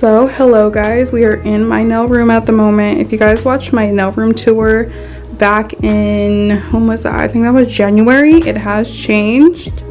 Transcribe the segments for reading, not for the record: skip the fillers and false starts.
So hello guys, we are in my nail room at the moment. If you guys watched my nail room tour back in, when was that? I think that was January. It has changed.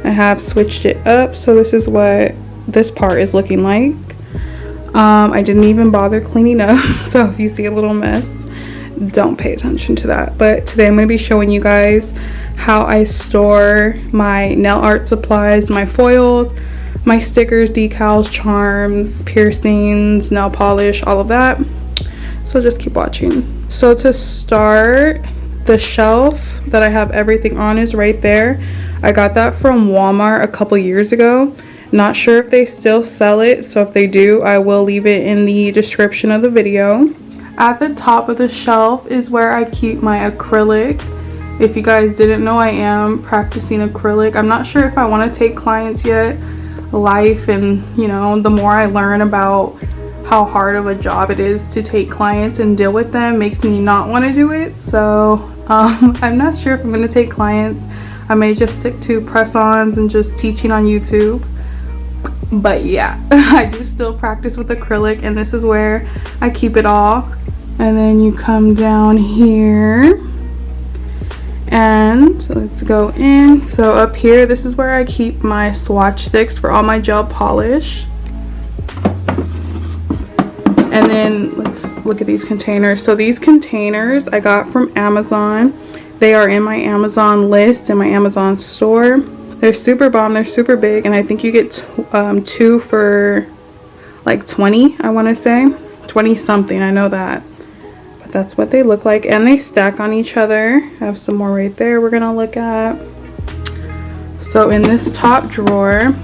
I have switched it up, so this is what this part is looking like. I didn't even bother cleaning up, so if you see a little mess, don't pay attention to that. But today I'm going to be showing you guys how I store my nail art supplies, my foils, my stickers, decals, charms, piercings, nail polish, all of that. So just keep watching. So to start, the shelf that I have everything on is right there. I got that from Walmart a couple years ago. Not sure if they still sell it, so if they do, I will leave it in the description of the video. At the top of the shelf is where I keep my acrylic. If you guys didn't know, I am practicing acrylic. I'm not sure if I want to take clients yet. Life and, you know, the more I learn about how hard of a job it is to take clients and deal with them makes me not want to do it. So I'm not sure if I'm going to take clients. I may just stick to press-ons and just teaching on YouTube. But yeah, I do still practice with acrylic, and this is where I keep it all. And then you come down here and let's go in. So up here, this is where I keep my swatch sticks for all my gel polish. And then let's look at these containers. So these containers I got from Amazon. They are in my Amazon list, in my Amazon store. They're super bomb, they're super big, and I think you get two for like 20, I want to say 20 something, I know that. But that's what they look like, and they stack on each other. I have some more right there we're gonna look at. So in this top drawer,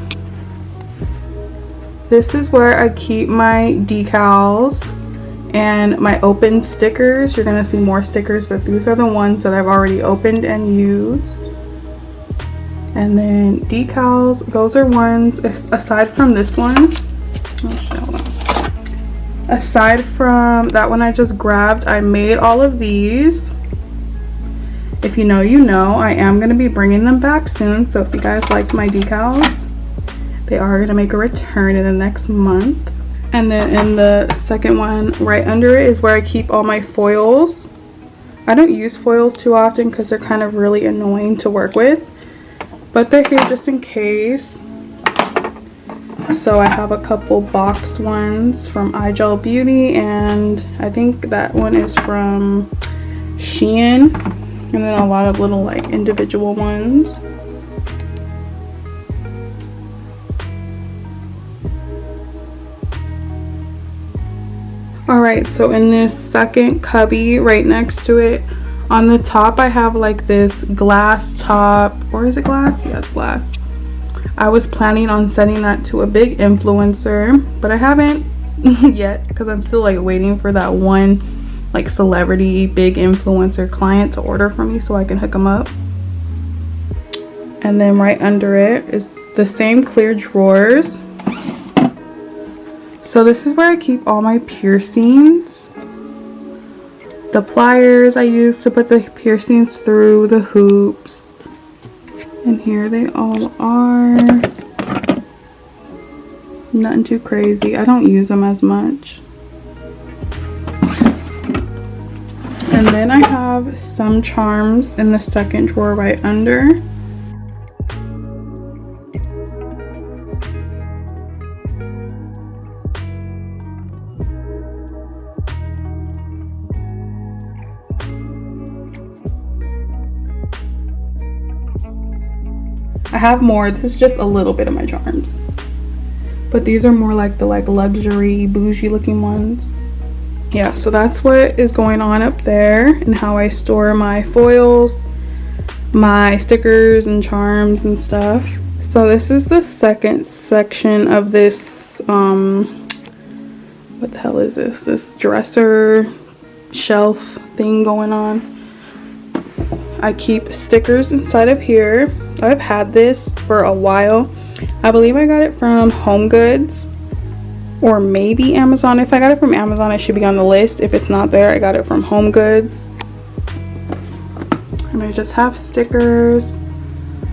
this is where I keep my decals and my open stickers. You're gonna see more stickers, but these are the ones that I've already opened and used. And then decals, those are ones, aside from this one, aside from that one I just grabbed, I made all of these. If you know, you know. I am going to be bringing them back soon, so if you guys liked my decals, they are going to make a return in the next month. And then in the second one, right under it, is where I keep all my foils. I don't use foils too often because they're kind of really annoying to work with, but they're here just in case. So I have a couple boxed ones from iGel Beauty, and I think that one is from Shein, and then a lot of little like individual ones. Alright, so in this second cubby right next to it, on the top I have like this glass top, or is it glass? Yeah, it's glass. I was planning on sending that to a big influencer, but I haven't yet because I'm still like waiting for that one like celebrity big influencer client to order from me so I can hook them up. And then right under it is the same clear drawers. So this is where I keep all my piercings. The pliers I use to put the piercings through the hoops. And here they all are. Nothing too crazy. I don't use them as much. And then I have some charms in the second drawer right under. I have more. This is just a little bit of my charms, but these are more like the luxury bougie looking ones. Yeah, so that's what is going on up there and how I store my foils, my stickers and charms and stuff. So this is the second section of this what the hell is this dresser shelf thing going on. I keep stickers inside of here. I've had this for a while. I believe I got it from Home Goods or maybe Amazon. If I got it from Amazon, it should be on the list. If it's not there, I got it from Home Goods. And I just have stickers.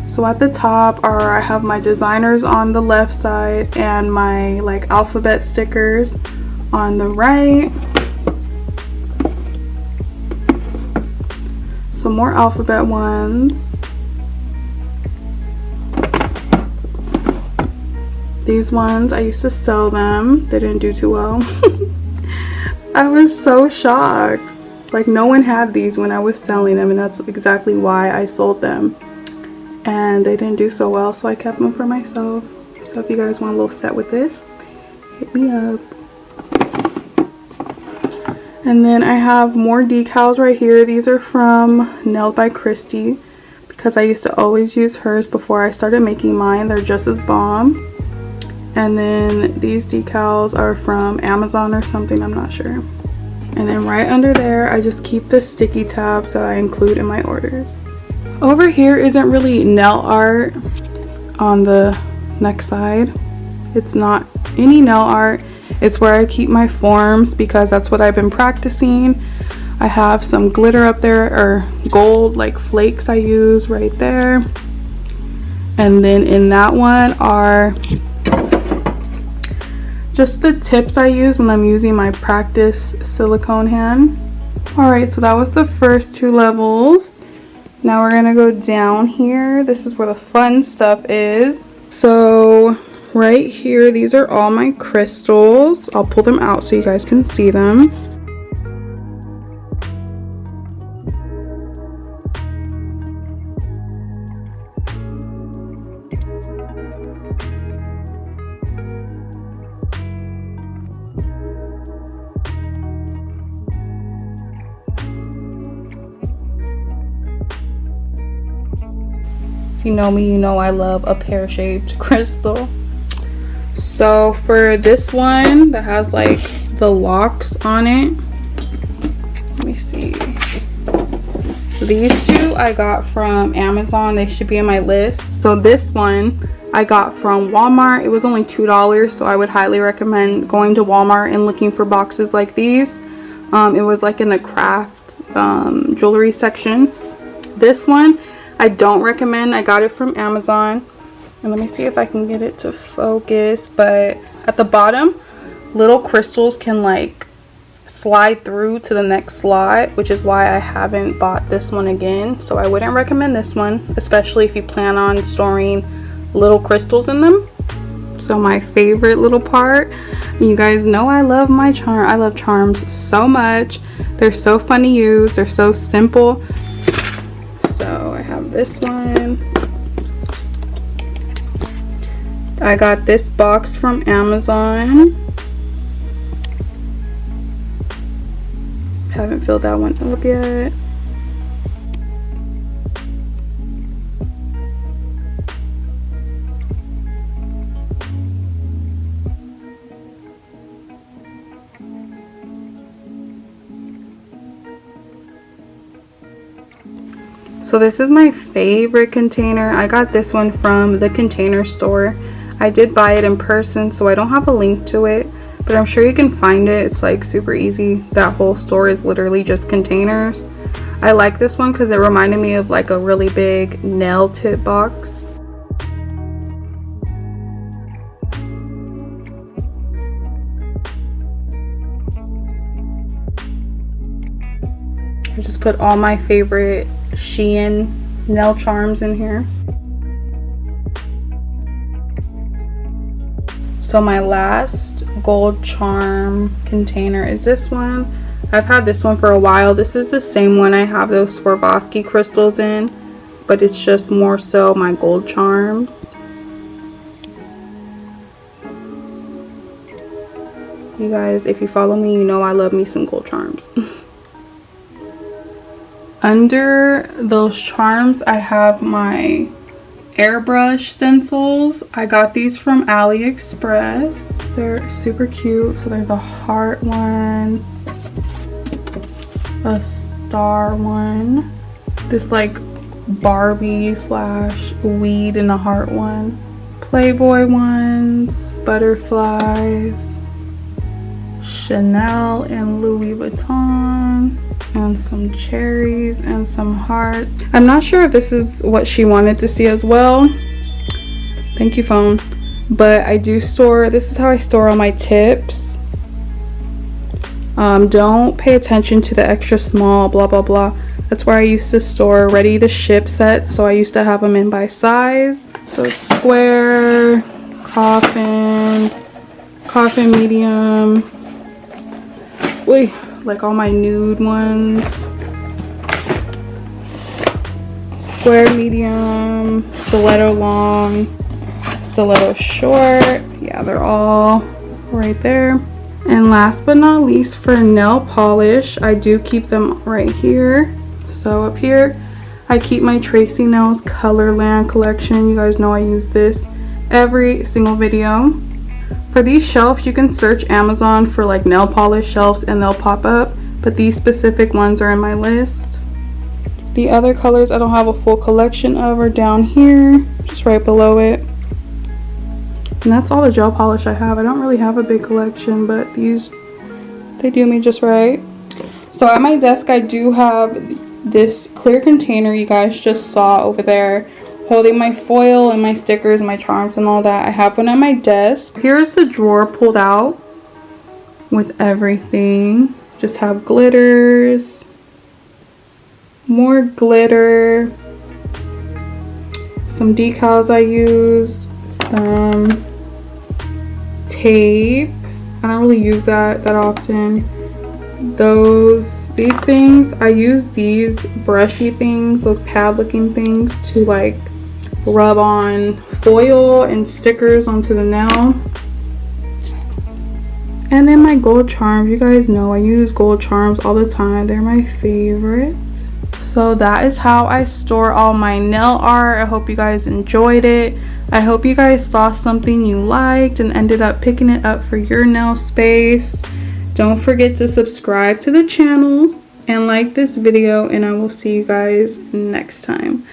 So at the top I have my designers on the left side and my like alphabet stickers on the right. Some more alphabet ones. These ones, I used to sell them. They didn't do too well. I was so shocked. Like, no one had these when I was selling them, and that's exactly why I sold them. And they didn't do so well, so I kept them for myself. So if you guys want a little set with this, hit me up. And then I have more decals right here. These are from Nailed by Christy, because I used to always use hers before I started making mine. They're just as bomb. And then these decals are from Amazon or something, I'm not sure. And then right under there, I just keep the sticky tabs that I include in my orders. Over here isn't really nail art on the next side. It's not any nail art. It's where I keep my forms because that's what I've been practicing. I have some glitter up there, or gold like flakes I use right there. And then in that one are just the tips I use when I'm using my practice silicone hand. Alright, so that was the first 2 levels. Now we're gonna go down here. This is where the fun stuff is. So right here, these are all my crystals. I'll pull them out so you guys can see them. If you know me, you know I love a pear-shaped crystal. So for this one that has like the locks on it, let me see. These 2 I got from Amazon. They should be in my list. So this one I got from Walmart. It was only $2, so I would highly recommend going to Walmart and looking for boxes like these. It was like in the craft jewelry section. This one I don't recommend. I got it from Amazon. And let me see if I can get it to focus. But at the bottom, little crystals can like slide through to the next slot, which is why I haven't bought this one again. So I wouldn't recommend this one, especially if you plan on storing little crystals in them. So my favorite little part, you guys know I love my charm. I love charms so much. They're so fun to use. They're so simple. So I have this one. I got this box from Amazon. Haven't filled that one up yet. So this is my favorite container. I got this one from the Container Store. I did buy it in person, so I don't have a link to it, but I'm sure you can find it. It's like super easy. That whole store is literally just containers. I like this one because it reminded me of like a really big nail tip box. I just put all my favorite Shein nail charms in here. So my last gold charm container is this one. I've had this one for a while. This is the same one I have those Swarovski crystals in, but it's just more so my gold charms. You guys, if you follow me, you know I love me some gold charms. Under those charms, I have my airbrush stencils. I got these from AliExpress. They're super cute. So there's a heart one, a star one, this like Barbie slash weed in a heart one, Playboy ones, butterflies, Chanel and Louis Vuitton. and some cherries and some hearts. I'm not sure if this is what she wanted to see as well. Thank you, phone. But I do store, this is how I store all my tips. Don't pay attention to the extra small blah blah blah. That's where I used to store ready to ship sets, so I used to have them in by size. So square, coffin medium, wait, like all my nude ones, square medium, stiletto long, stiletto short. Yeah, they're all right there. And last but not least, for nail polish, I do keep them right here. So up here I keep my Tracy Nails Colorland collection. You guys know I use this every single video. For these shelves, you can search Amazon for like nail polish shelves and they'll pop up, but these specific ones are in my list. The other colors I don't have a full collection of are down here, just right below it. And that's all the gel polish I have. I don't really have a big collection, but these, they do me just right. So at my desk, I do have this clear container you guys just saw over there, holding my foil and my stickers and my charms and all that. I have one at my desk. Here's the drawer pulled out with everything. Just have glitters, more glitter, some decals I used, some tape. I don't really use that often. These things, I use these brushy things, those pad looking things, to like rub on foil and stickers onto the nail. And then my gold charms. You guys know I use gold charms all the time. They're my favorite. So that is how I store all my nail art. I hope you guys enjoyed it. I hope you guys saw something you liked and ended up picking it up for your nail space. Don't forget to subscribe to the channel and like this video, and I will see you guys next time.